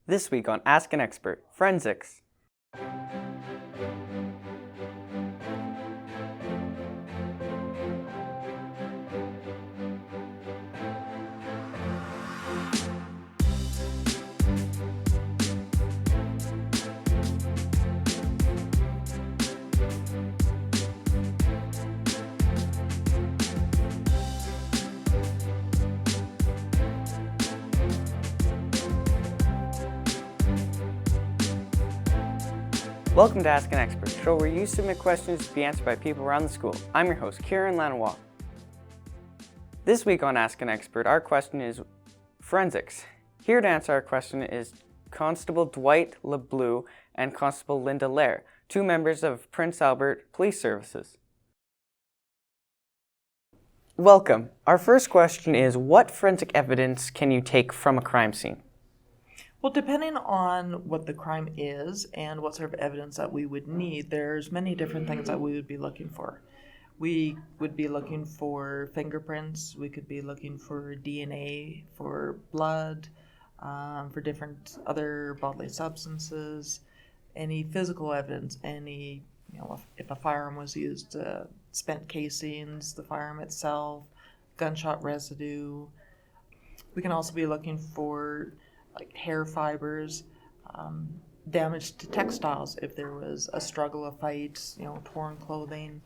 This week on Ask an Expert, Forensics. Welcome to Ask an Expert, a show where you submit questions to be answered by people around the school. I'm your host, Kieran. This week on Ask an Expert, our question is forensics. Here to answer our question is Constable Dwight Leblue and Constable Linda Lair, two members of Prince Albert Police Services. Welcome. Our first question is, what forensic evidence can you take from a crime scene? Well, depending on what the crime is and what sort of evidence that we would need, there's many different things that we would be looking for. We would be looking for fingerprints, we could be looking for DNA, for blood, for different other bodily substances, any physical evidence, any, if a firearm was used, spent casings, the firearm itself, gunshot residue. We can also be looking for like hair fibers, damage to textiles if there was a struggle, a fight, torn clothing.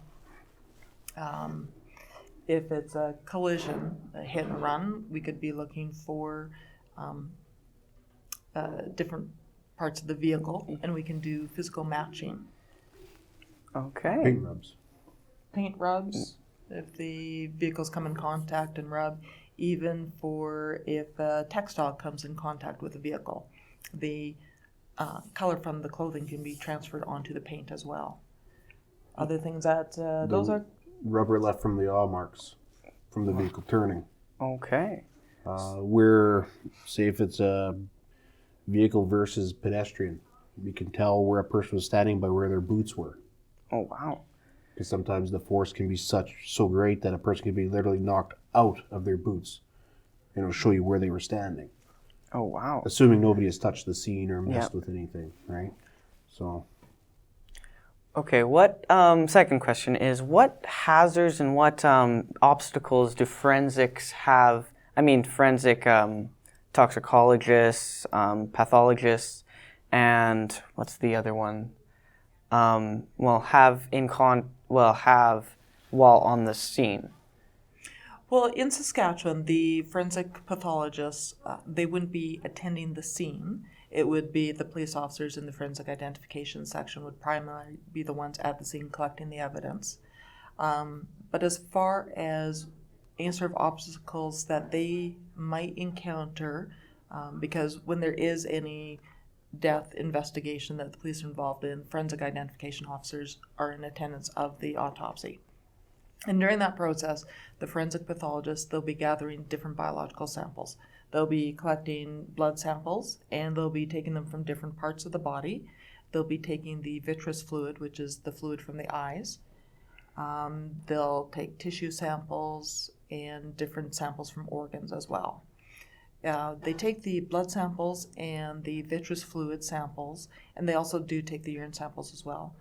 If it's a collision, a hit and run, we could be looking for different parts of the vehicle, and we can do physical matching. Okay. Paint rubs, if the vehicles come in contact and rub. Even for if a textile comes in contact with the vehicle, the color from the clothing can be transferred onto the paint as well. Other things that those are rubber left from the yaw marks from the vehicle turning. Okay. Where, say if it's a vehicle versus pedestrian, we can tell where a person was standing by where their boots were. Oh, wow. Because sometimes the force can be so great that a person can be literally knocked out of their boots, and it'll show you where they were standing. Oh, wow. Assuming nobody has touched the scene or messed with anything, right? So. Okay, what second question is, what hazards and what obstacles do forensics have? Forensic toxicologists, pathologists, and what's the other one? Have while on the scene. Well, in Saskatchewan, the forensic pathologists, they wouldn't be attending the scene. It would be the police officers in the forensic identification section would primarily be the ones at the scene collecting the evidence. But as far as any sort of obstacles that they might encounter, because when there is any death investigation that the police are involved in, forensic identification officers are in attendance of the autopsy. And during that process, the forensic pathologists, they'll be gathering different biological samples. They'll be collecting blood samples, and they'll be taking them from different parts of the body. They'll be taking the vitreous fluid, which is the fluid from the eyes. They'll take tissue samples and different samples from organs as well. They take the blood samples and the vitreous fluid samples, and they also do take the urine samples as well.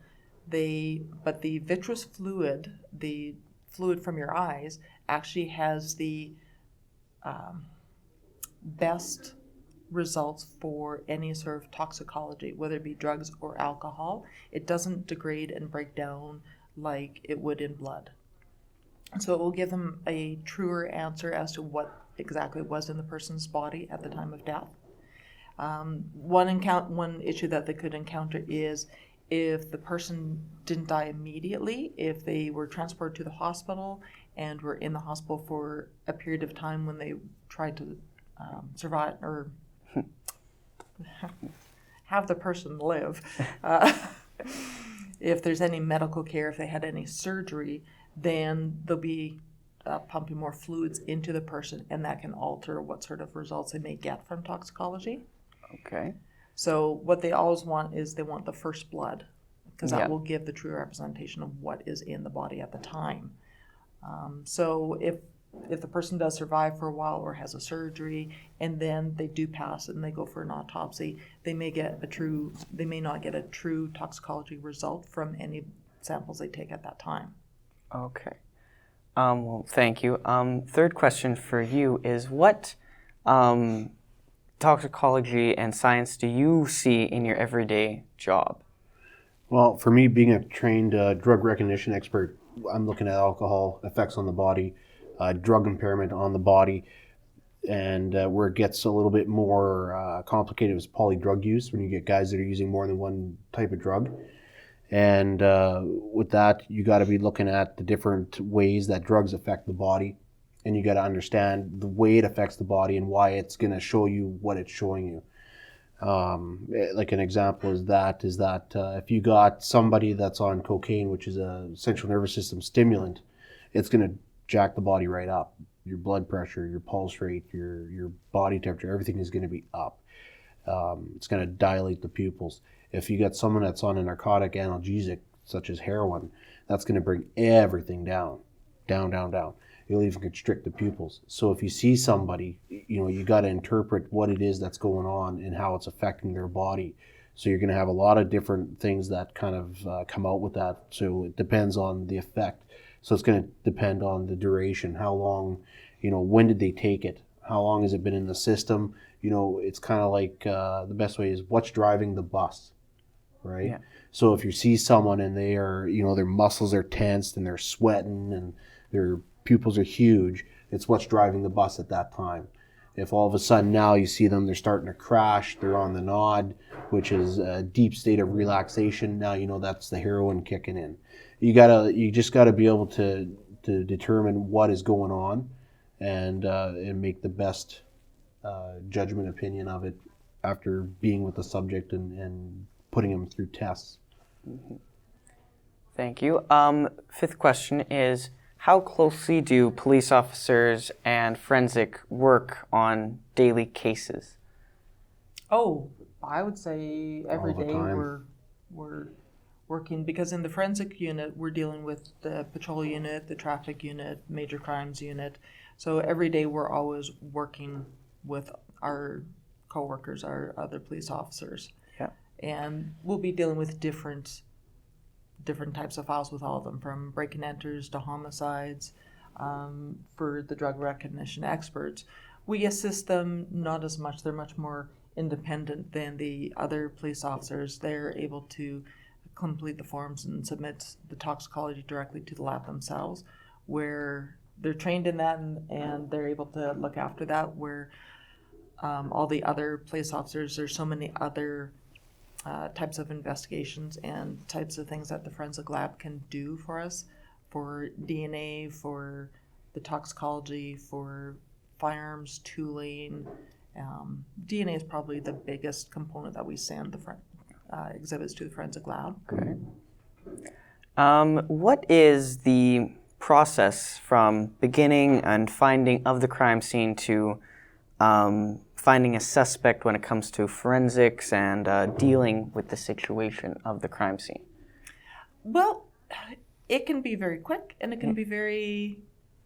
But the vitreous fluid, the fluid from your eyes, actually has the best results for any sort of toxicology, whether it be drugs or alcohol. It doesn't degrade and break down like it would in blood. So it will give them a truer answer as to what exactly was in the person's body at the time of death. One issue that they could encounter is if the person didn't die immediately, if they were transported to the hospital and were in the hospital for a period of time when they tried to survive or have the person live. If there's any medical care, if they had any surgery, then they'll be pumping more fluids into the person, and that can alter what sort of results they may get from toxicology. Okay. So what they always want is they want the first blood, because that will give the true representation of what is in the body at the time. So if if the person does survive for a while or has a surgery, and then they do pass and they go for an autopsy, they may not get a true toxicology result from any samples they take at that time. Okay. Well, thank you. Third question for you is what toxicology and science do you see in your everyday job? Well, for me, being a trained drug recognition expert, I'm looking at alcohol effects on the body, drug impairment on the body, and where it gets a little bit more complicated is polydrug use, when you get guys that are using more than one type of drug. And with that, you got to be looking at the different ways that drugs affect the body, and you got to understand the way it affects the body and why it's going to show you what it's showing you. Like an example is that if you got somebody that's on cocaine, which is a central nervous system stimulant, it's going to jack the body right up. Your blood pressure, your pulse rate, your body temperature, everything is going to be up. It's going to dilate the pupils. If you got someone that's on a narcotic analgesic, such as heroin, that's going to bring everything down. You'll even constrict the pupils. So if you see somebody, you got to interpret what it is that's going on and how it's affecting their body. So you're going to have a lot of different things that kind of come out with that. So it depends on the effect. So it's going to depend on the duration, how long, when did they take it? How long has it been in the system? It's kind of like the best way is what's driving the bus, right? Yeah. So if you see someone and they are, their muscles are tensed and they're sweating and their pupils are huge, it's what's driving the bus at that time. If all of a sudden now you see them, they're starting to crash, they're on the nod, which is a deep state of relaxation, now that's the heroin kicking in. You just gotta be able to determine what is going on and make the best judgment opinion of it after being with the subject and putting them through tests. Mm-hmm. Thank you. Fifth question is, how closely do police officers and forensic work on daily cases? Oh, I would say every day we're working, because in the forensic unit we're dealing with the patrol unit, the traffic unit, major crimes unit. So every day we're always working with our coworkers, our other police officers. Yeah. And we'll be dealing with different types of files with all of them, from break and enters to homicides. For the drug recognition experts, we assist them not as much. They're much more independent than the other police officers. They're able to complete the forms and submit the toxicology directly to the lab themselves, where they're trained in that and they're able to look after that, where all the other police officers, there's so many other types of investigations and types of things that the forensic lab can do for us, for DNA, for the toxicology, for firearms, tooling. DNA is probably the biggest component that we send the exhibits to the forensic lab. Okay. What is the process from beginning and finding of the crime scene to finding a suspect when it comes to forensics and dealing with the situation of the crime scene? Well, it can be very quick and it can be very,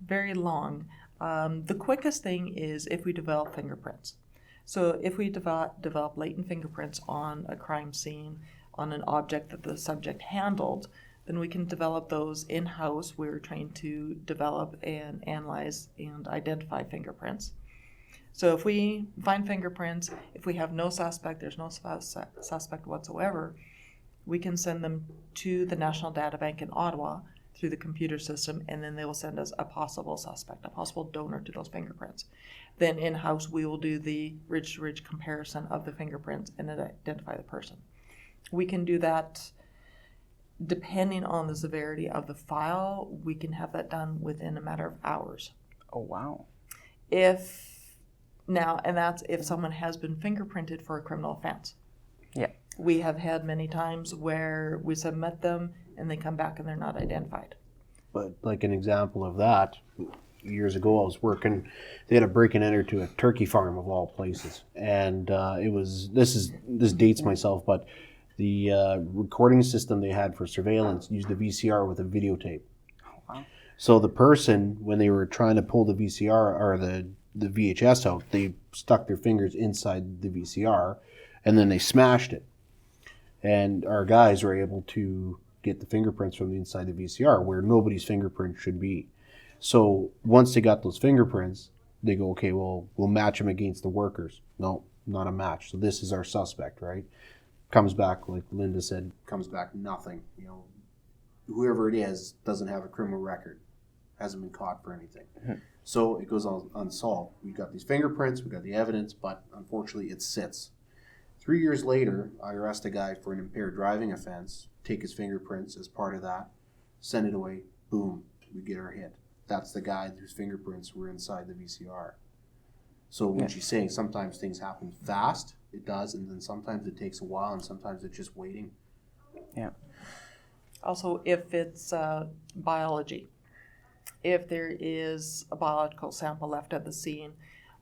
very long. The quickest thing is if we develop fingerprints. So if we develop latent fingerprints on a crime scene, on an object that the subject handled, then we can develop those in-house. We're trained to develop and analyze and identify fingerprints. So if we find fingerprints, if we have no suspect, there's no suspect whatsoever, we can send them to the National Data Bank in Ottawa through the computer system, and then they will send us a possible suspect, a possible donor to those fingerprints. Then in-house, we will do the ridge-to-ridge comparison of the fingerprints and identify the person. We can do that depending on the severity of the file. We can have that done within a matter of hours. Oh, wow. That's if someone has been fingerprinted for a criminal offense. Yeah. We have had many times where we submit them and they come back and they're not identified. But like an example of that, years ago I was working, they had a break and enter to a turkey farm of all places. And it was, this dates myself, but the recording system they had for surveillance used a VCR with a videotape. Oh, wow. So the person, when they were trying to pull the VCR or the VHS out, they stuck their fingers inside the VCR, and then they smashed it. And our guys were able to get the fingerprints from the inside the VCR, where nobody's fingerprint should be. So once they got those fingerprints, they go, okay, well, we'll match them against the workers. No, not a match. So this is our suspect, right? Comes back, like Linda said, comes back nothing. You know, whoever it is doesn't have a criminal record, hasn't been caught for anything. Mm-hmm. So it goes on unsolved. We've got these fingerprints, we've got the evidence, but unfortunately it sits. 3 years later, I arrest a guy for an impaired driving offense, take his fingerprints as part of that, send it away, boom, we get our hit. That's the guy whose fingerprints were inside the VCR. So when she's saying sometimes things happen fast, it does, and then sometimes it takes a while, and sometimes it's just waiting. Yeah. Also, if it's biology, if there is a biological sample left at the scene,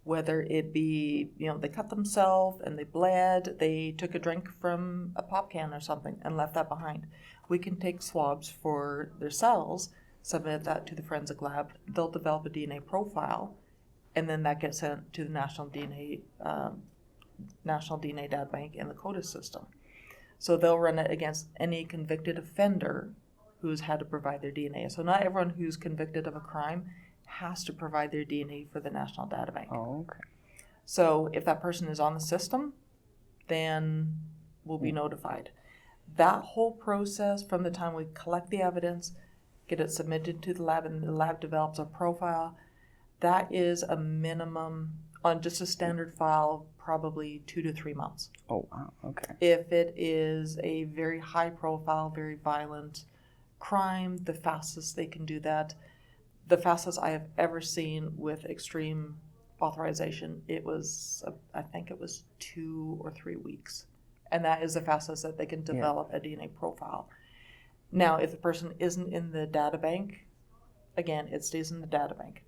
whether it be, they cut themselves and they bled, they took a drink from a pop can or something and left that behind. We can take swabs for their cells, submit that to the forensic lab. They'll develop a DNA profile, and then that gets sent to the National DNA Data Bank and the CODIS system. So they'll run it against any convicted offender who's had to provide their DNA. So not everyone who's convicted of a crime has to provide their DNA for the National Data Bank. Oh, okay. So if that person is on the system, then we'll be notified. That whole process, from the time we collect the evidence, get it submitted to the lab, and the lab develops a profile, that is a minimum, on just a standard file, probably 2 to 3 months. Oh, wow, okay. If it is a very high profile, very violent crime, the fastest they can do that, the fastest I have ever seen with extreme authorization, I think it was 2 or 3 weeks. And that is the fastest that they can develop a DNA profile. Now, if the person isn't in the data bank, again, it stays in the data bank.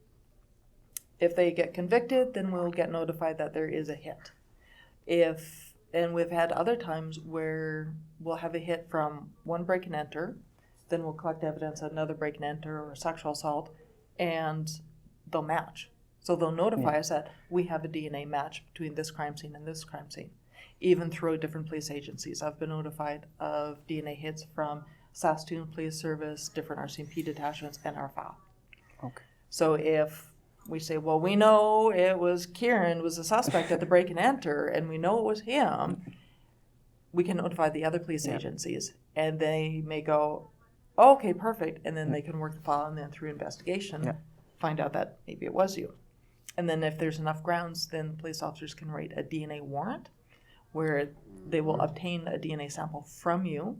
If they get convicted, then we'll get notified that there is a hit. And we've had other times where we'll have a hit from one break and enter, then we'll collect evidence of another break and enter or sexual assault, and they'll match. So they'll notify us that we have a DNA match between this crime scene and this crime scene. Even through different police agencies, I've been notified of DNA hits from Saskatoon Police Service, different RCMP detachments, and our file. Okay. So if we say, well, we know it was Kieran was a suspect at the break and enter, and we know it was him, we can notify the other police agencies, and they may go, oh, okay, perfect, and then they can work the file, and then through investigation, find out that maybe it was you. And then if there's enough grounds, then police officers can write a DNA warrant, where they will obtain a DNA sample from you,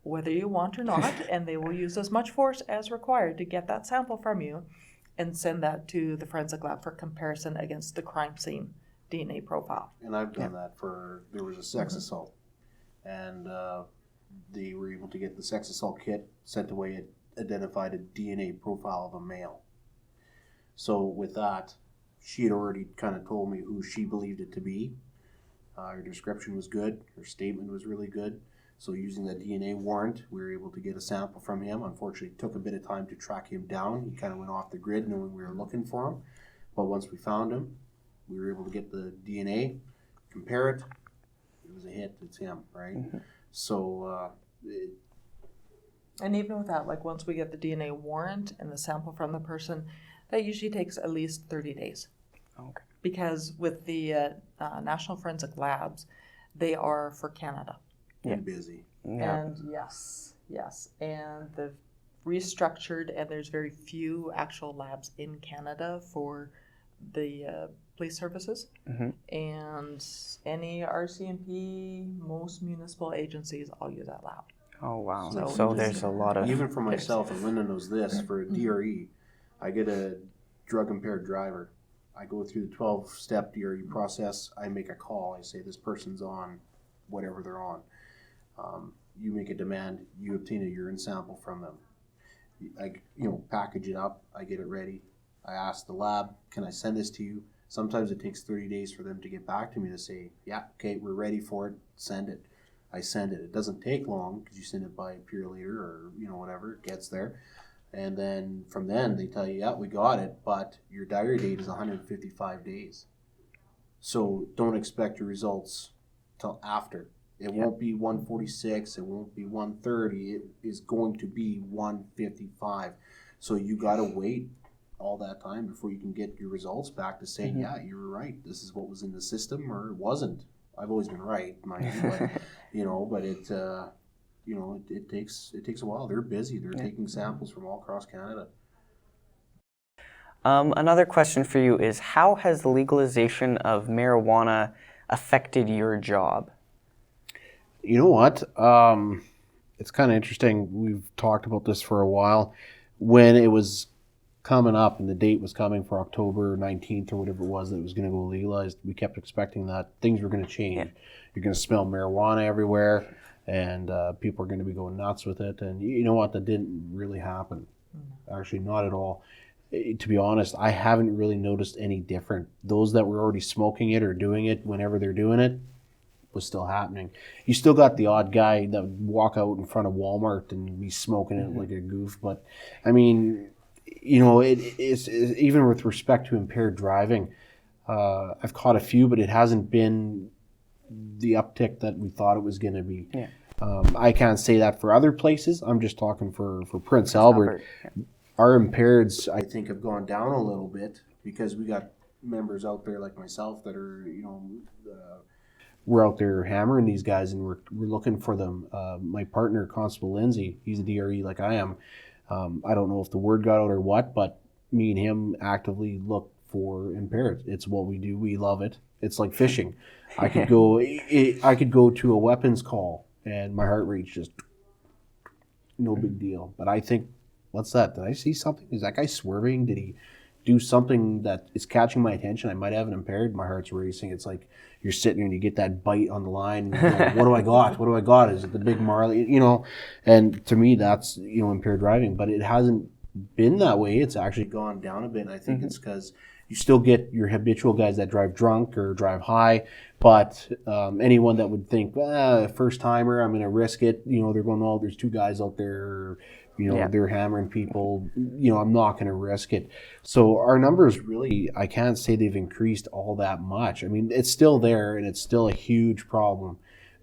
whether you want or not, and they will use as much force as required to get that sample from you and send that to the forensic lab for comparison against the crime scene DNA profile. And I've done that there was a sex assault, and they were able to get the sex assault kit sent away. It identified a DNA profile of a male. So with that, she had already kind of told me who she believed it to be. Her description was good. Her statement was really good. So using the DNA warrant, we were able to get a sample from him. Unfortunately, it took a bit of time to track him down. He kind of went off the grid knowing we were looking for him. But once we found him, we were able to get the DNA, compare it. It was a hit. It's him, right? Mm-hmm. So... and even with that, like once we get the DNA warrant and the sample from the person, that usually takes at least 30 days. Okay. Because with the National Forensic Labs, they are for Canada. And busy. Yeah. And yes. And they've restructured, and there's very few actual labs in Canada for the police services. Mm-hmm. And any RCMP, most municipal agencies all use that lab. Oh, wow. So there's a lot of... Even for myself, and Linda knows this, for a DRE, I get a drug-impaired driver. I go through the 12-step DRE process. I make a call. I say, this person's on whatever they're on. You make a demand. You obtain a urine sample from them. I package it up. I get it ready. I ask the lab, can I send this to you? Sometimes it takes 30 days for them to get back to me to say, yeah, okay, we're ready for it. Send it. I send it. It doesn't take long because you send it by Pure Later or whatever. It gets there. And then from then they tell you, yeah, we got it, but your diary date is 155 days. So don't expect your results till after. It won't be 146, it won't be 130, it is going to be 155. So you got to wait all that time before you can get your results back to say, yeah, you were right. This is what was in the system, or it wasn't. I've always been right, mind you, but but it takes a while. They're busy. They're taking samples from all across Canada. Another question for you is, how has the legalization of marijuana affected your job? You know what? It's kind of interesting. We've talked about this for a while. When it was coming up and the date was coming for October 19th or whatever it was that it was going to go legalized, we kept expecting that things were going to change. Yeah. You're going to smell marijuana everywhere, and people are going to be going nuts with it. And you know what? That didn't really happen. Actually, not at all. To be honest, I haven't really noticed any different. Those that were already smoking it or doing it whenever they're doing it was still happening. You still got the odd guy that would walk out in front of Walmart and be smoking it like a goof. But, I mean, it's even with respect to impaired driving, I've caught a few, but it hasn't been the uptick that we thought it was going to be. Yeah. I can't say that for other places. I'm just talking for Prince Albert. Yeah. Our impaireds, I think, have gone down a little bit because we got members out there like myself that are, we're out there hammering these guys, and we're looking for them. My partner, Constable Lindsay, he's a DRE like I am. I don't know if the word got out or what, but me and him actively look for impaired. It's what we do. We love it. It's like fishing. I could go to a weapons call and my heart rate's just no big deal. But I think, what's that? Did I see something? Is that guy swerving? Did he do something that is catching my attention? I might have an impaired. My heart's racing. It's like you're sitting there and you get that bite on the line. What do I got? What do I got? Is it the big Marley? And to me, that's, impaired driving. But it hasn't been that way. It's actually gone down a bit. And I think it's because you still get your habitual guys that drive drunk or drive high. But anyone that would think, first timer, I'm going to risk it. They're going, oh, there's two guys out there. They're hammering people, I'm not going to risk it. So our numbers really, I can't say they've increased all that much. I mean, it's still there and it's still a huge problem,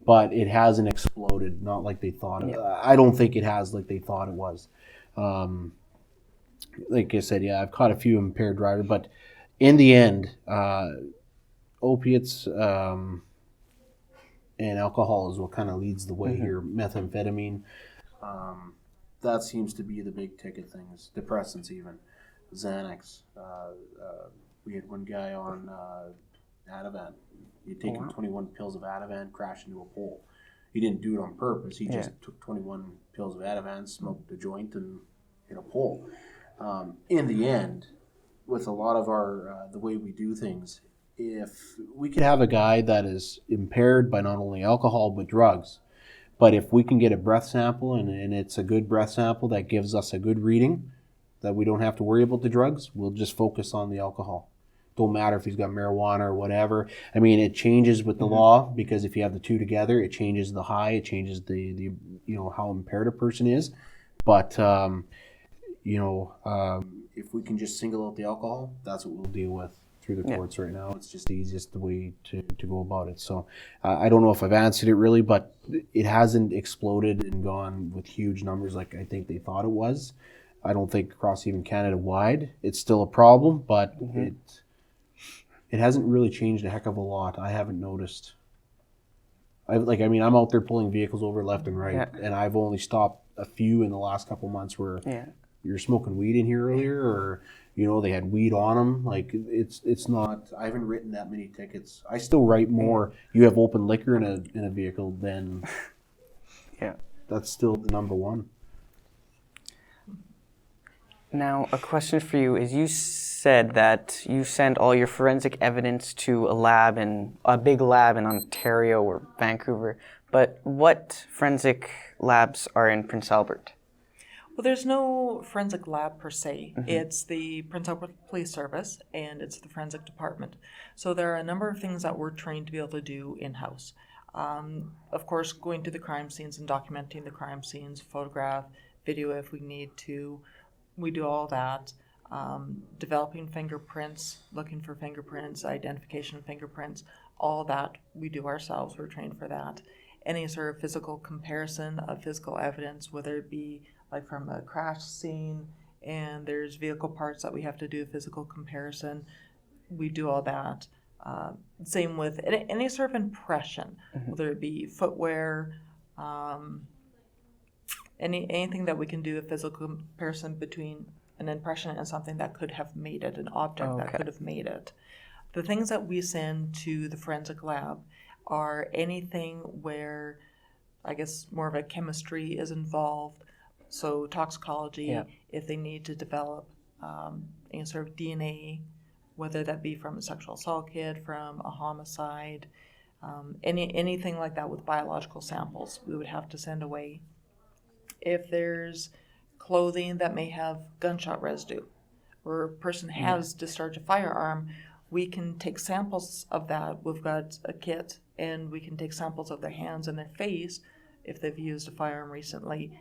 but it hasn't exploded, not like they thought. I don't think it has like they thought it was. Like I said, I've caught a few impaired drivers, but in the end, opiates and alcohol is what kind of leads the way here. Methamphetamine. That seems to be the big ticket things. Depressants, even Xanax. We had one guy on Ativan. He'd taken 21 pills of Ativan, crashed into a pole. He didn't do it on purpose. He just took 21 pills of Ativan, smoked a joint, and hit a pole. In the end, with a lot of our the way we do things, if we could have a guy that is impaired by not only alcohol but drugs, but if we can get a breath sample and it's a good breath sample that gives us a good reading, that we don't have to worry about the drugs, we'll just focus on the alcohol. Don't matter if he's got marijuana or whatever. I mean, it changes with the law, because if you have the two together, it changes the high, it changes the how impaired a person is. But if we can just single out the alcohol, that's what we'll deal with through the courts right now. It's just the easiest way to go about it. So I don't know if I've answered it really, but it hasn't exploded and gone with huge numbers like I think they thought it was. I don't think across even Canada wide it's still a problem, but it hasn't really changed a heck of a lot. I haven't noticed. I'm out there pulling vehicles over left and right, and I've only stopped a few in the last couple months where you're smoking weed in here earlier, or they had weed on them. Like it's not. I haven't written that many tickets. I still write more. You have open liquor in a vehicle, then that's still the number one. Now, a question for you is: you said that you send all your forensic evidence to a big lab in Ontario or Vancouver. But what forensic labs are in Prince Albert? Well, there's no forensic lab per se. It's the Prince Albert Police Service and it's the forensic department. So there are a number of things that we're trained to be able to do in-house. Of course, going to the crime scenes and documenting the crime scenes, photograph, video if we need to, We do all that. Developing fingerprints, looking for fingerprints, identification of fingerprints, all that we do ourselves. We're trained for that. Any sort of physical comparison of physical evidence, whether it be like from a crash scene and there's vehicle parts that we have to do a physical comparison, we do all that. Same with any sort of impression, whether it be footwear, anything that we can do a physical comparison between an impression and something that could have made it, an object that could have made it. The things that we send to the forensic lab are anything where, I guess, more of a chemistry is involved. So toxicology, if they need to develop any sort of DNA, whether that be from a sexual assault kit, from a homicide, anything like that with biological samples, we would have to send away. If there's clothing that may have gunshot residue, or a person has discharged a firearm, we can take samples of that. We've got a kit, and we can take samples of their hands and their face if they've used a firearm recently.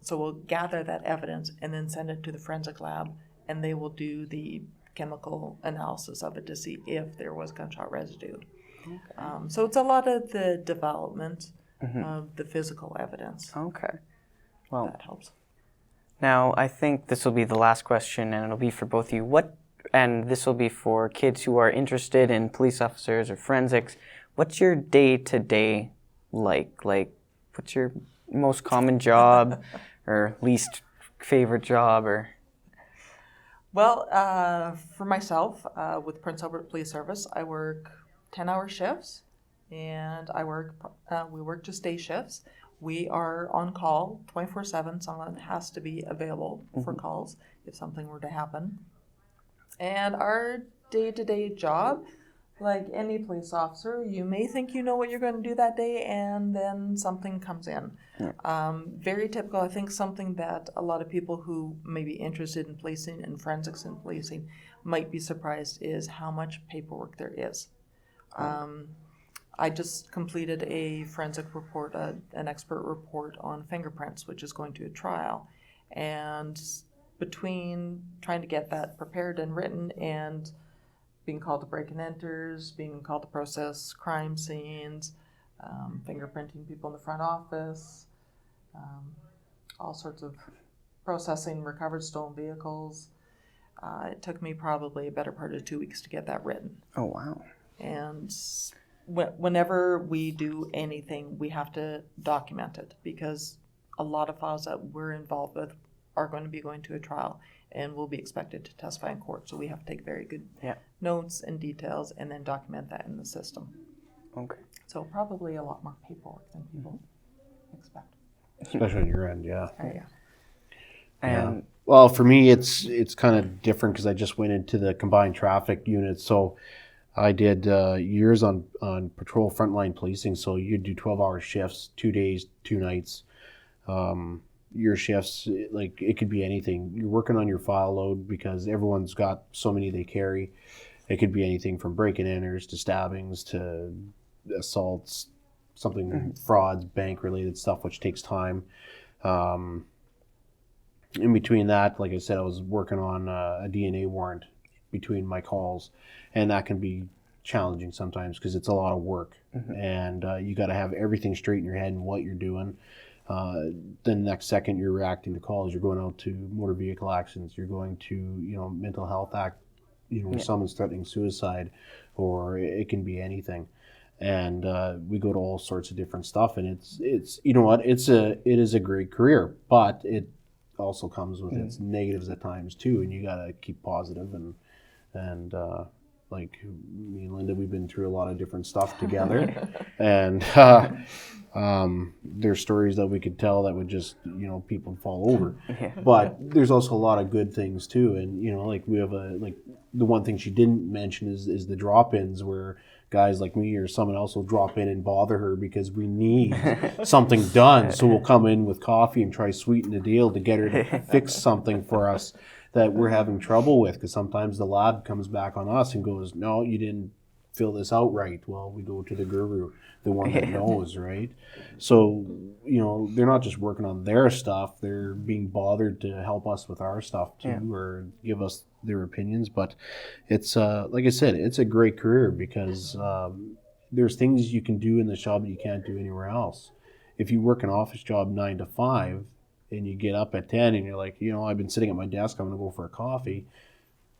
So we'll gather that evidence and then send it to the forensic lab, and they will do the chemical analysis of it to see if there was gunshot residue. So it's a lot of the development of the physical evidence. Okay. Well, that helps. Now, I think this will be the last question, and it'll be for both of you. And this will be for kids who are interested in police officers or forensics. What's your day-to-day like? Like, what's your most common job or least favorite job? Well, for myself, with Prince Albert Police Service, I work 10-hour shifts, and we work just day shifts. We are on call 24/7. Someone has to be available for calls if something were to happen. And our day-to-day job, like any police officer, you may think you know what you're going to do that day, and then something comes in. Very typical. I think something that a lot of people who may be interested in policing and forensics in policing might be surprised is how much paperwork there is. I just completed a forensic report, an expert report on fingerprints, which is going to a trial. And between trying to get that prepared and written and being called to break and enters, being called to process crime scenes, fingerprinting people in the front office, all sorts of processing recovered stolen vehicles, it took me probably a better part of 2 weeks to get that written. Oh, wow. And whenever we do anything, we have to document it, because a lot of files that we're involved with are going to be going to a trial and will be expected to testify in court. So we have to take very good notes and details and then document that in the system. Okay. So probably a lot more paperwork than people expect. Especially on your end, And well, for me, it's kind of different because I just went into the combined traffic unit. So I did years on patrol frontline policing. So you'd do 12-hour shifts, 2 days, 2 nights. Your shifts, like, it could be anything. You're working on your file load because everyone's got so many they carry. It could be anything from break and enters to stabbings to assaults, something frauds, bank related stuff, which takes time. In between that, like I said, I was working on a DNA warrant between my calls, and that can be challenging sometimes because it's a lot of work, and you got to have everything straight in your head and what you're doing. Then the next second you're reacting to calls, you're going out to motor vehicle accidents, you're going to, mental health act, someone's threatening suicide, or it can be anything. And we go to all sorts of different stuff, and it's you know what, it is a great career, but it also comes with its negatives at times too, and you got to keep positive and like me and Linda, we've been through a lot of different stuff together, and there's stories that we could tell that would just, people fall over. But there's also a lot of good things too, and like we have the one thing she didn't mention is the drop-ins where guys like me or someone else will drop in and bother her because we need something done. So we'll come in with coffee and try sweeten the deal to get her to fix something for us that we're having trouble with, because sometimes the lab comes back on us and goes, no, you didn't fill this out right. Well, we go to the guru, the one that knows, right? So, they're not just working on their stuff, they're being bothered to help us with our stuff too, or give us their opinions. But it's, like I said, it's a great career because there's things you can do in the job that you can't do anywhere else. If you work an office job 9 to 5 and you get up at 10 and you're like, I've been sitting at my desk, I'm going to go for a coffee.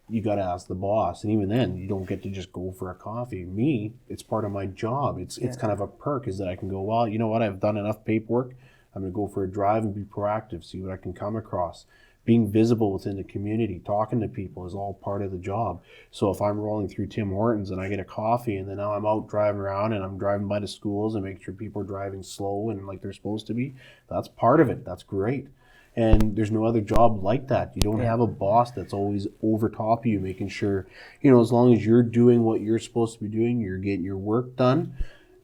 You got to ask the boss. And even then, you don't get to just go for a coffee. Me, it's part of my job. It's kind of a perk is that I can go, well, you know what? I've done enough paperwork. I'm going to go for a drive and be proactive, see what I can come across. Being visible within the community, talking to people is all part of the job. So if I'm rolling through Tim Hortons and I get a coffee and then now I'm out driving around and I'm driving by the schools and making sure people are driving slow and like they're supposed to be, that's part of it. That's great. And there's no other job like that. You don't have a boss that's always over top of you, making sure, as long as you're doing what you're supposed to be doing, you're getting your work done,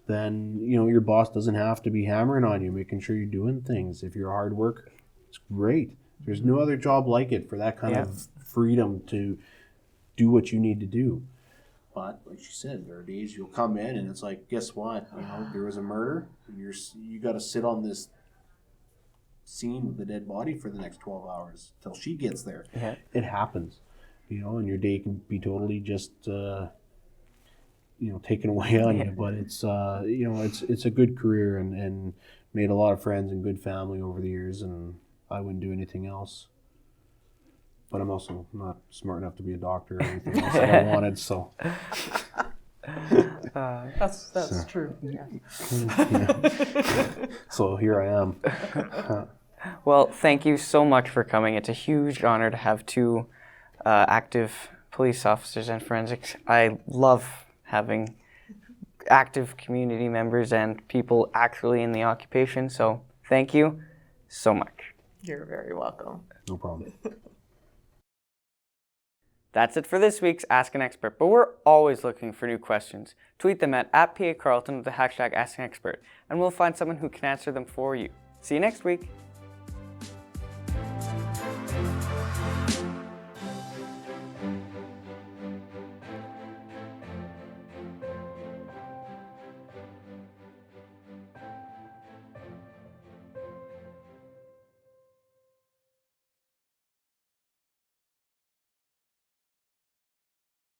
then, your boss doesn't have to be hammering on you, making sure you're doing things. If you're a hard worker, it's great. There's no other job like it for that kind of freedom to do what you need to do. But like she said, there are days you'll come in and it's like, guess what? There was a murder and you got to sit on this scene with the dead body for the next 12 hours till she gets there. It happens, and your day can be totally just taken away on you. But it's it's a good career and made a lot of friends and good family over the years, and I wouldn't do anything else. But I'm also not smart enough to be a doctor or anything else that I wanted, so that's true. So here I am. Well, thank you so much for coming. It's a huge honor to have two active police officers and forensics. I love having active community members and people actually in the occupation, so thank you so much. You're very welcome. No problem. That's it for this week's Ask an Expert, but we're always looking for new questions. Tweet them at PA Carlton with the hashtag Ask an Expert, and we'll find someone who can answer them for you. See you next week.